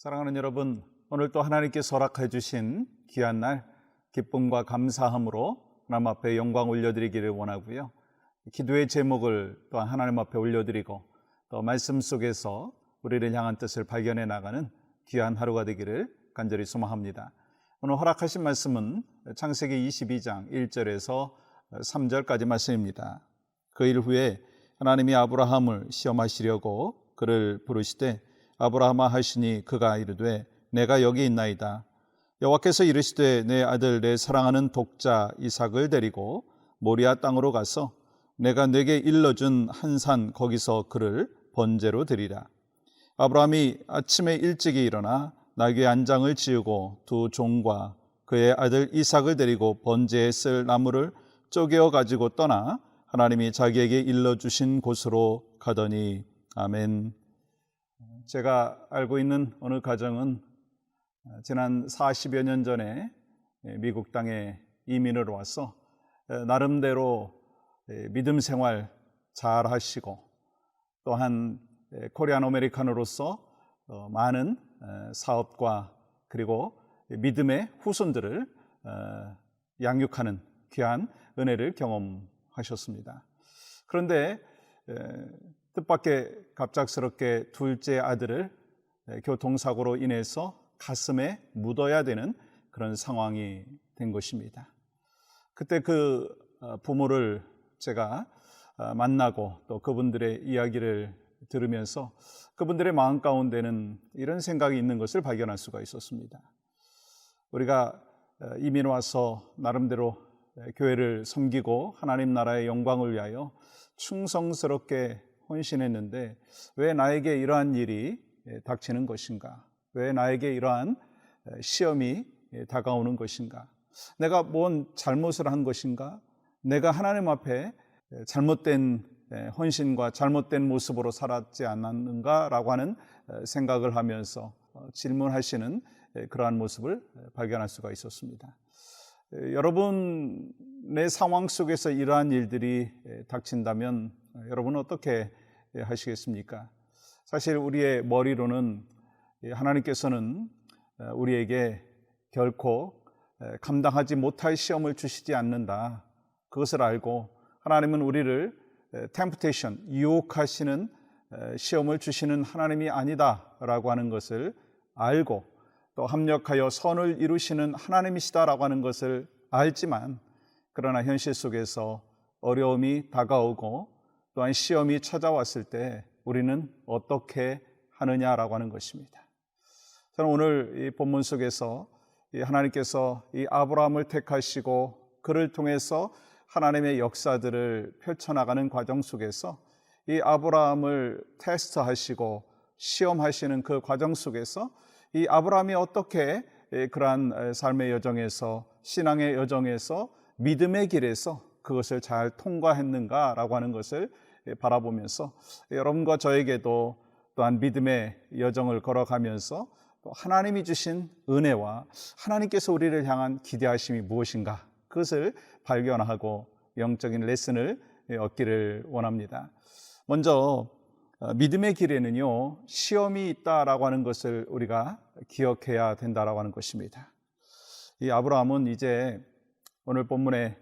사랑하는 여러분, 오늘 또 하나님께서 허락해 주신 귀한 날 기쁨과 감사함으로 하나님 앞에 영광 올려드리기를 원하고요. 기도의 제목을 또한 하나님 앞에 올려드리고 또 말씀 속에서 우리를 향한 뜻을 발견해 나가는 귀한 하루가 되기를 간절히 소망합니다. 오늘 허락하신 말씀은 창세기 22장 1절에서 3절까지 말씀입니다. 그 일 후에 하나님이 아브라함을 시험하시려고 그를 부르시되 아브라함아 하시니 그가 이르되 내가 여기 있나이다. 여호와께서 이르시되 내 아들 내 사랑하는 독자 이삭을 데리고 모리아 땅으로 가서 내가 네게 일러준 한 산 거기서 그를 번제로 드리라. 아브라함이 아침에 일찍이 일어나 나귀 안장을 지우고 두 종과 그의 아들 이삭을 데리고 번제에 쓸 나무를 쪼개어 가지고 떠나 하나님이 자기에게 일러주신 곳으로 가더니 아멘. 제가 알고 있는 어느 가정은 지난 40여 년 전에 미국 땅에 이민을 와서 나름대로 믿음 생활 잘 하시고 또한 코리안 아메리칸으로서 많은 사업과 그리고 믿음의 후손들을 양육하는 귀한 은혜를 경험하셨습니다. 그런데 뜻밖의 갑작스럽게 둘째 아들을 교통사고로 인해서 가슴에 묻어야 되는 그런 상황이 된 것입니다. 그때 그 부모를 제가 만나고 또 그분들의 이야기를 들으면서 그분들의 마음 가운데는 이런 생각이 있는 것을 발견할 수가 있었습니다. 우리가 이민 와서 나름대로 교회를 섬기고 하나님 나라의 영광을 위하여 충성스럽게 헌신했는데 왜 나에게 이러한 일이 닥치는 것인가? 왜 나에게 이러한 시험이 다가오는 것인가? 내가 뭔 잘못을 한 것인가? 내가 하나님 앞에 잘못된 헌신과 잘못된 모습으로 살았지 않았는가라고 하는 생각을 하면서 질문하시는 그러한 모습을 발견할 수가 있었습니다. 여러분의 상황 속에서 이러한 일들이 닥친다면 여러분은 어떻게 하시겠습니까? 사실 우리의 머리로는 하나님께서는 우리에게 결코 감당하지 못할 시험을 주시지 않는다. 그것을 알고 하나님은 우리를 템프테이션, 유혹하시는 시험을 주시는 하나님이 아니다라고 하는 것을 알고 또 합력하여 선을 이루시는 하나님이시다라고 하는 것을 알지만 그러나 현실 속에서 어려움이 다가오고 또한 시험이 찾아왔을 때 우리는 어떻게 하느냐라고 하는 것입니다. 저는 오늘 이 본문 속에서 하나님께서 이 아브라함을 택하시고 그를 통해서 하나님의 역사들을 펼쳐나가는 과정 속에서 이 아브라함을 테스트하시고 시험하시는 그 과정 속에서 이 아브라함이 어떻게 그러한 삶의 여정에서 신앙의 여정에서 믿음의 길에서 그것을 잘 통과했는가라고 하는 것을 바라보면서 여러분과 저에게도 또한 믿음의 여정을 걸어가면서 또 하나님이 주신 은혜와 하나님께서 우리를 향한 기대하심이 무엇인가 그것을 발견하고 영적인 레슨을 얻기를 원합니다. 먼저 믿음의 길에는요 시험이 있다라고 하는 것을 우리가 기억해야 된다라고 하는 것입니다. 이 아브라함은 이제 오늘 본문의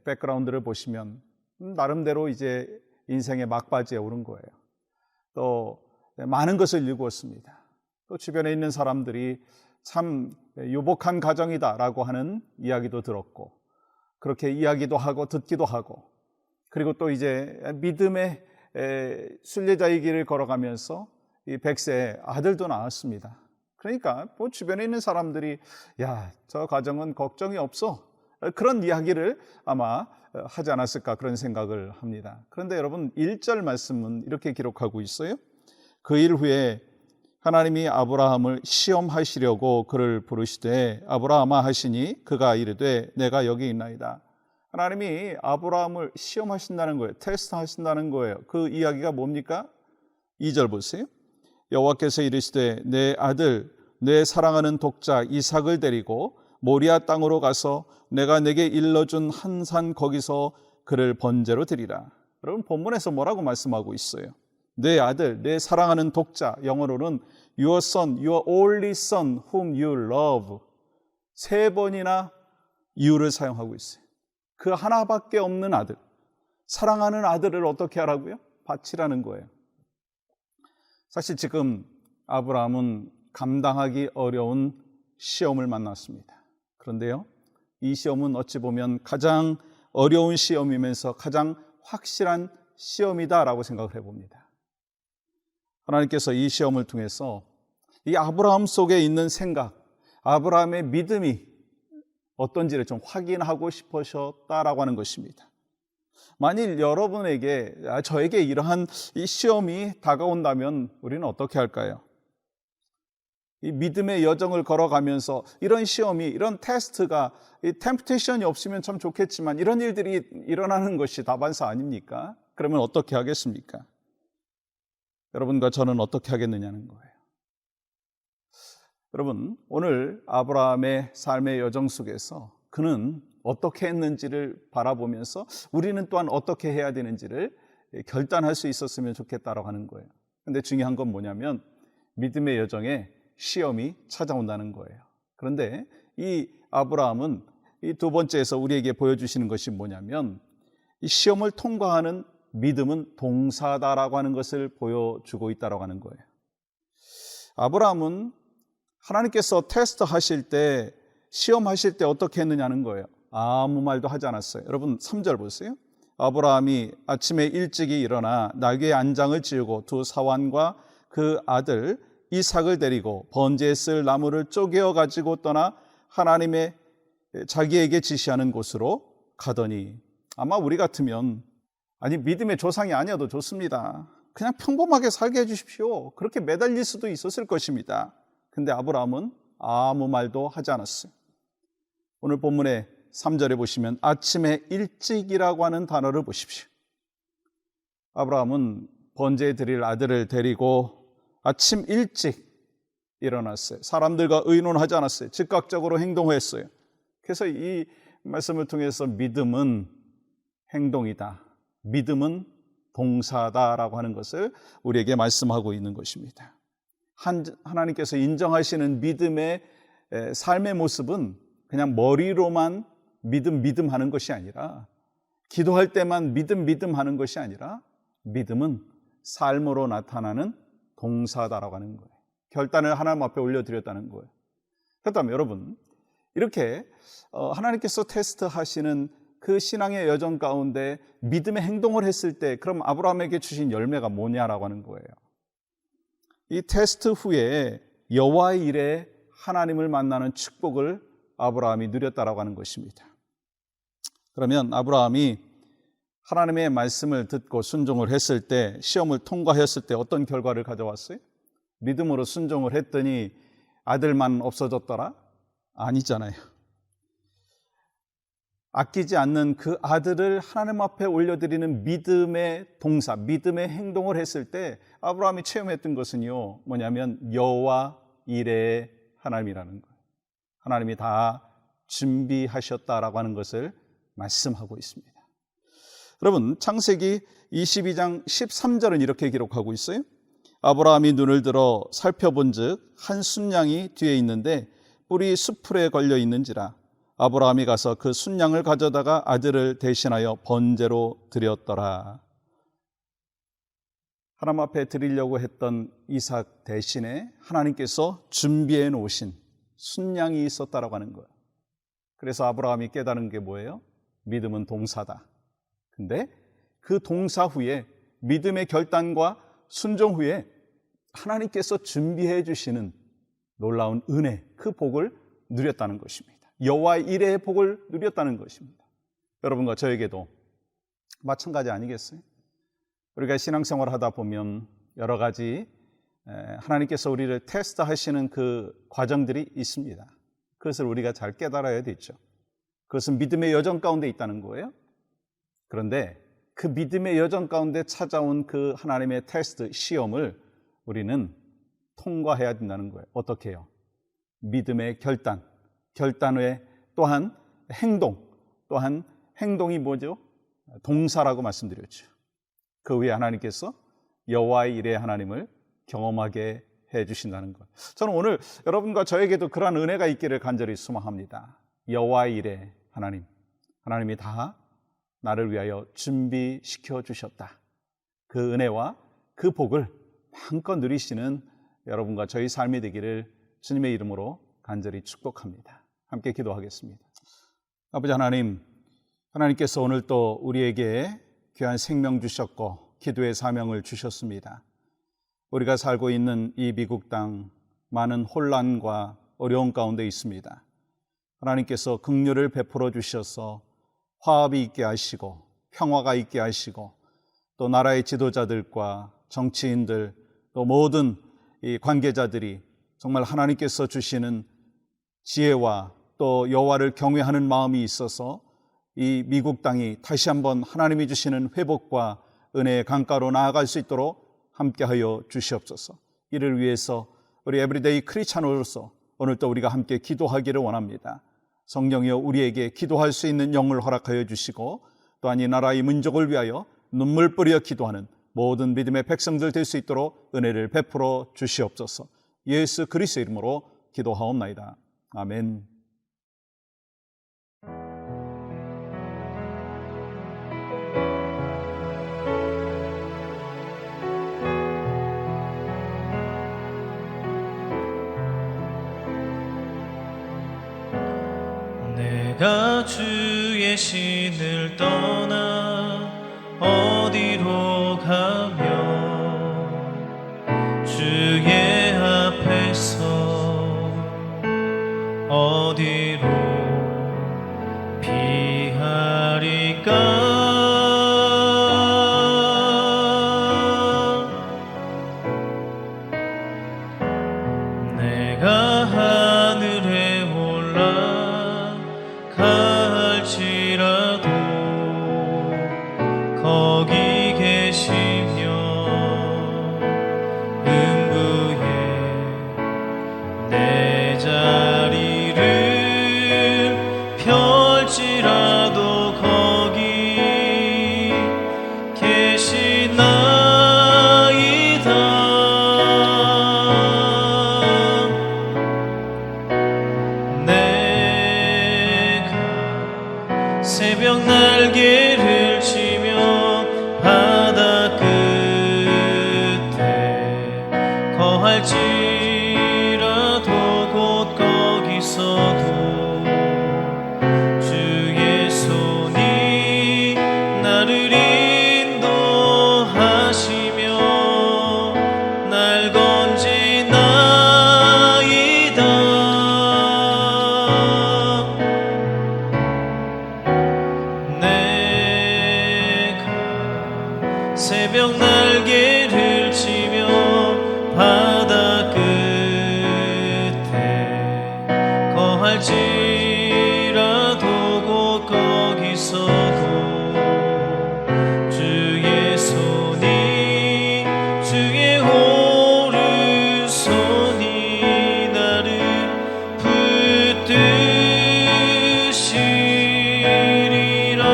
백그라운드를 보시면 나름대로 이제 인생의 막바지에 오른 거예요. 또 많은 것을 일구었습니다. 또 주변에 있는 사람들이 참 유복한 가정이다라고 하는 이야기도 들었고 그렇게 이야기도 하고 듣기도 하고 그리고 또 이제 믿음의 순례자의 길을 걸어가면서 이 100세 아들도 낳았습니다. 그러니까 뭐 주변에 있는 사람들이 야, 저 가정은 걱정이 없어 그런 이야기를 아마 하지 않았을까 그런 생각을 합니다. 그런데 여러분 1절 말씀은 이렇게 기록하고 있어요. 그 일 후에 하나님이 아브라함을 시험하시려고 그를 부르시되 아브라함아 하시니 그가 이르되 내가 여기 있나이다. 하나님이 아브라함을 시험하신다는 거예요. 테스트하신다는 거예요. 그 이야기가 뭡니까? 2절 보세요. 여호와께서 이르시되 내 아들 내 사랑하는 독자 이삭을 데리고 모리아 땅으로 가서 내가 내게 일러준 한 산 거기서 그를 번제로 드리라. 여러분 본문에서 뭐라고 말씀하고 있어요? 내 아들, 내 사랑하는 독자, 영어로는 your son, your only son whom you love. 3번이나 you를 사용하고 있어요. 그 하나밖에 없는 아들, 사랑하는 아들을 어떻게 하라고요? 바치라는 거예요. 사실 지금 아브라함은 감당하기 어려운 시험을 만났습니다. 그런데요, 이 시험은 어찌 보면 가장 어려운 시험이면서 가장 확실한 시험이다라고 생각을 해봅니다. 하나님께서 이 시험을 통해서 이 아브라함 속에 있는 생각, 아브라함의 믿음이 어떤지를 좀 확인하고 싶으셨다라고 하는 것입니다. 만일 여러분에게, 저에게 이러한 이 시험이 다가온다면 우리는 어떻게 할까요? 이 믿음의 여정을 걸어가면서 이런 시험이, 이런 테스트가, 이 템프테이션이 없으면 참 좋겠지만 이런 일들이 일어나는 것이 다반사 아닙니까? 그러면 어떻게 하겠습니까? 여러분과 저는 어떻게 하겠느냐는 거예요. 여러분, 오늘 아브라함의 삶의 여정 속에서 그는 어떻게 했는지를 바라보면서 우리는 또한 어떻게 해야 되는지를 결단할 수 있었으면 좋겠다라고 하는 거예요. 근데 중요한 건 뭐냐면 믿음의 여정에 시험이 찾아온다는 거예요. 그런데 이 아브라함은 이 두 번째에서 우리에게 보여주시는 것이 뭐냐면 이 시험을 통과하는 믿음은 동사다라고 하는 것을 보여주고 있다라고 하는 거예요. 아브라함은 하나님께서 테스트 하실 때, 시험하실 때 어떻게 했느냐는 거예요. 아무 말도 하지 않았어요. 여러분 3절 보세요. 아브라함이 아침에 일찍이 일어나 나귀의 안장을 지우고 두 사환과 그 아들 이삭을 데리고 번제에 쓸 나무를 쪼개어 가지고 떠나 하나님의 자기에게 지시하는 곳으로 가더니, 아마 우리 같으면 아니 믿음의 조상이 아니어도 좋습니다, 그냥 평범하게 살게 해주십시오, 그렇게 매달릴 수도 있었을 것입니다. 근데 아브라함은 아무 말도 하지 않았어요. 오늘 본문의 3절에 보시면 아침에 일찍이라고 하는 단어를 보십시오. 아브라함은 번제에 드릴 아들을 데리고 아침 일찍 일어났어요. 사람들과 의논하지 않았어요. 즉각적으로 행동했어요. 그래서 이 말씀을 통해서 믿음은 행동이다, 믿음은 동사다라고 하는 것을 우리에게 말씀하고 있는 것입니다. 하나님께서 인정하시는 믿음의 삶의 모습은 그냥 머리로만 믿음 하는 것이 아니라, 기도할 때만 믿음 하는 것이 아니라 믿음은 삶으로 나타나는 동사다라고 하는 거예요. 결단을 하나님 앞에 올려드렸다는 거예요. 그렇다면 여러분, 이렇게 하나님께서 테스트하시는 그 신앙의 여정 가운데 믿음의 행동을 했을 때 그럼 아브라함에게 주신 열매가 뭐냐라고 하는 거예요. 이 테스트 후에 여호와의 일에 하나님을 만나는 축복을 아브라함이 누렸다라고 하는 것입니다. 그러면 아브라함이 하나님의 말씀을 듣고 순종을 했을 때, 시험을 통과했을 때 어떤 결과를 가져왔어요? 믿음으로 순종을 했더니 아들만 없어졌더라? 아니잖아요. 아끼지 않는 그 아들을 하나님 앞에 올려드리는 믿음의 동사, 믿음의 행동을 했을 때 아브라함이 체험했던 것은요, 뭐냐면 여호와 이레의 하나님이라는 거예요. 하나님이 다 준비하셨다라고 하는 것을 말씀하고 있습니다. 여러분, 창세기 22장 13절은 이렇게 기록하고 있어요. 아브라함이 눈을 들어 살펴본 즉 한 순양이 뒤에 있는데 뿔이 수풀에 걸려 있는지라 아브라함이 가서 그 순양을 가져다가 아들을 대신하여 번제로 드렸더라. 하나님 앞에 드리려고 했던 이삭 대신에 하나님께서 준비해 놓으신 순양이 있었다라고 하는 거예요. 그래서 아브라함이 깨달은 게 뭐예요? 믿음은 동사다. 근데 그 동사 후에, 믿음의 결단과 순종 후에 하나님께서 준비해 주시는 놀라운 은혜, 그 복을 누렸다는 것입니다. 여호와의 일의 복을 누렸다는 것입니다. 여러분과 저에게도 마찬가지 아니겠어요? 우리가 신앙생활을 하다 보면 여러 가지 하나님께서 우리를 테스트하시는 그 과정들이 있습니다. 그것을 우리가 잘 깨달아야 되죠. 그것은 믿음의 여정 가운데 있다는 거예요. 그런데 그 믿음의 여정 가운데 찾아온 그 하나님의 테스트, 시험을 우리는 통과해야 된다는 거예요. 어떻게 해요? 믿음의 결단 후에 또한 행동, 또한 행동이 뭐죠? 동사라고 말씀드렸죠. 그 후에 하나님께서 여호와의 일의 하나님을 경험하게 주신다는 것. 저는 오늘 여러분과 저에게도 그러한 은혜가 있기를 간절히 소망합니다. 여호와의 일에 하나님이 다 나를 위하여 준비시켜 주셨다. 그 은혜와 그 복을 마음껏 누리시는 여러분과 저희 삶이 되기를 주님의 이름으로 간절히 축복합니다. 함께 기도하겠습니다. 아버지 하나님, 하나님께서 오늘 또 우리에게 귀한 생명 주셨고 기도의 사명을 주셨습니다. 우리가 살고 있는 이 미국 땅 많은 혼란과 어려움 가운데 있습니다. 하나님께서 긍휼을 베풀어 주셔서 화합이 있게 하시고 평화가 있게 하시고 또 나라의 지도자들과 정치인들 또 모든 이 관계자들이 정말 하나님께서 주시는 지혜와 또 여호와를 경외하는 마음이 있어서 이 미국 땅이 다시 한번 하나님이 주시는 회복과 은혜의 강가로 나아갈 수 있도록 함께하여 주시옵소서. 이를 위해서 우리 에브리데이 크리스찬으로서 오늘 또 우리가 함께 기도하기를 원합니다. 성령이여 우리에게 기도할 수 있는 영을 허락하여 주시고 또한 이 나라의 민족을 위하여 눈물 뿌려 기도하는 모든 믿음의 백성들 될 수 있도록 은혜를 베풀어 주시옵소서. 예수 그리스도의 이름으로 기도하옵나이다. 아멘. 내가 주의 신을 떠나 어디로 가며 주의 앞에서 어디로 피하리까. 내가 하늘에 올라갈지라도 거기 계시며 음부에 내 자리를 펼지라도 거기 계시나이다. 새벽 날개를 치며 바다 끝에 거할지라도 곧 거기서도 주의 손이 나를 인도하시며 날 건지나이다. 새벽 날개를 치며 바다 끝에 거할지라도 곧 거기서도 주의 손이 주의 오른손이 나를 붙드시리라.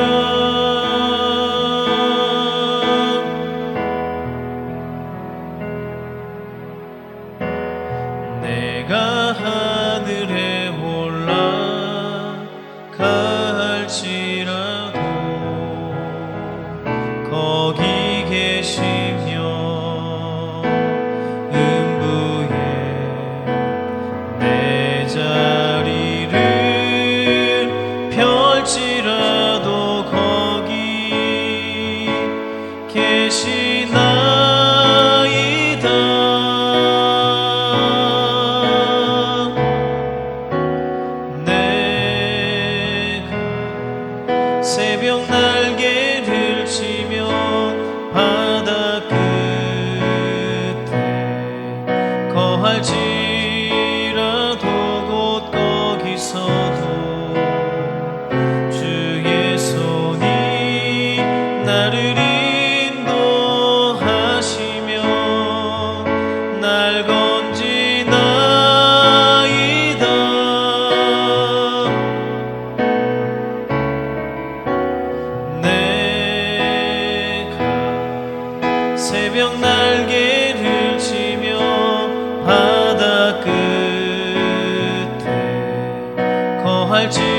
내가 하늘에 올라갈지라도 거기 계시며 음부에 내 자리를 펼지라도 거기 계시나이다. 새벽 날개를 치며 바다 끝에 거할지라도 곧 거기서도 주의 손이 나를 인도하시며 날 건지나이다. 새벽 날개를 치며 알지